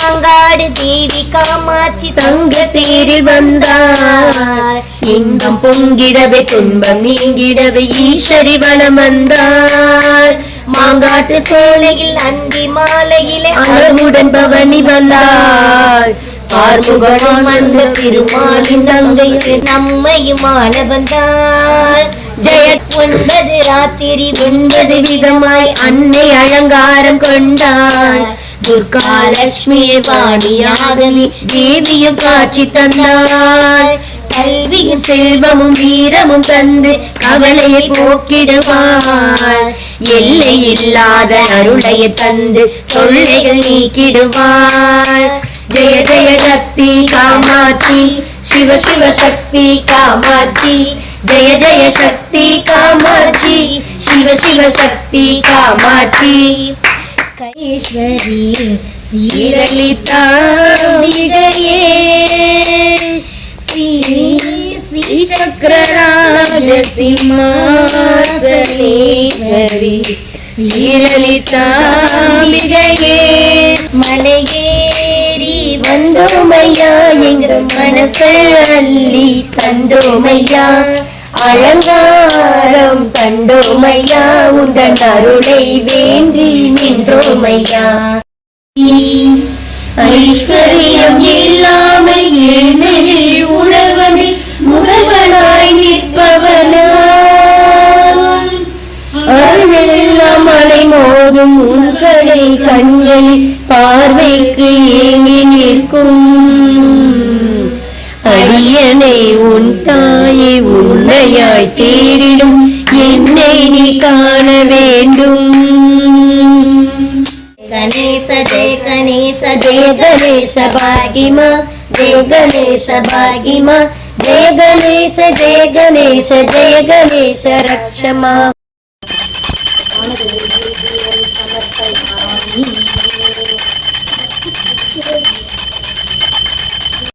மாங்காடு தேவி காமாட்சி தங்க தேரில் வந்தார். இன்பம் பொங்கிடவே துன்பம் நீங்கிடவே ஈஸ்வரி வலம் வந்தார். மாங்காட்டு சோலையில் அந்தி மாலையிலே அழகுடன் பவனி வந்தார். ஆறுமுகன் வந்த திருமாலின் தங்கை நம்மையும் ஆள வந்தார். ஜெய 9 ராத்திரி 9 விதமாய் அன்னை அலங்காரம் கொண்டார். துர்கா லட்சுமியை வாணியாகவே தேவியும் காட்சி தந்தார். கல்வியும் செல்வமும் வீரமும் தந்து கவலையை போக்கிடுவார். எல்லை இல்லாத அருளைய தந்து தொல்லைகள் நீக்கிடுவார். ஜெய ஜெய சக்தி காமாட்சி சிவ சிவ சக்தி காமாட்சி. ஜெய ஜெய சக்தி காமாட்சி சிவ சிவ சக்தி காமாட்சி. ஈஸ்வரி ஸ்ரீலலிதாம்பிகையே ஸ்ரீ சக்கரராஜ சிம்மாசனேஸ்வரி ஸ்ரீலலிதாம்பிகையே. மலையேறி வந்தோமையா எங்க மனச அள்ளி தந்தோமையா. அலங்காரம் கண்டோமையா உந்தன் அருளை வேண்டி நின்றோமையா. ஐஸ்வர்யம் இல்லாமல் ஏழ்மையில் உணர்வதில் முதல்வனாய் நிற்பவனா. அருளெல்லாம் மலை மோதும் உன்கடை கண்களில் பார்வைக்கு ஏங்கி நிற்கும். அடியனை உன் தாயை உண்மையாய் தேடிடும் என்னை நீ காண வேண்டும். கணேச ஜெய கணேச ஜெய கணேச பாகிமா ஜெய கணேச பாகிமா. ஜெய கணேச ஜெய கணேச ஜெய கணேச ரக்ஷமா.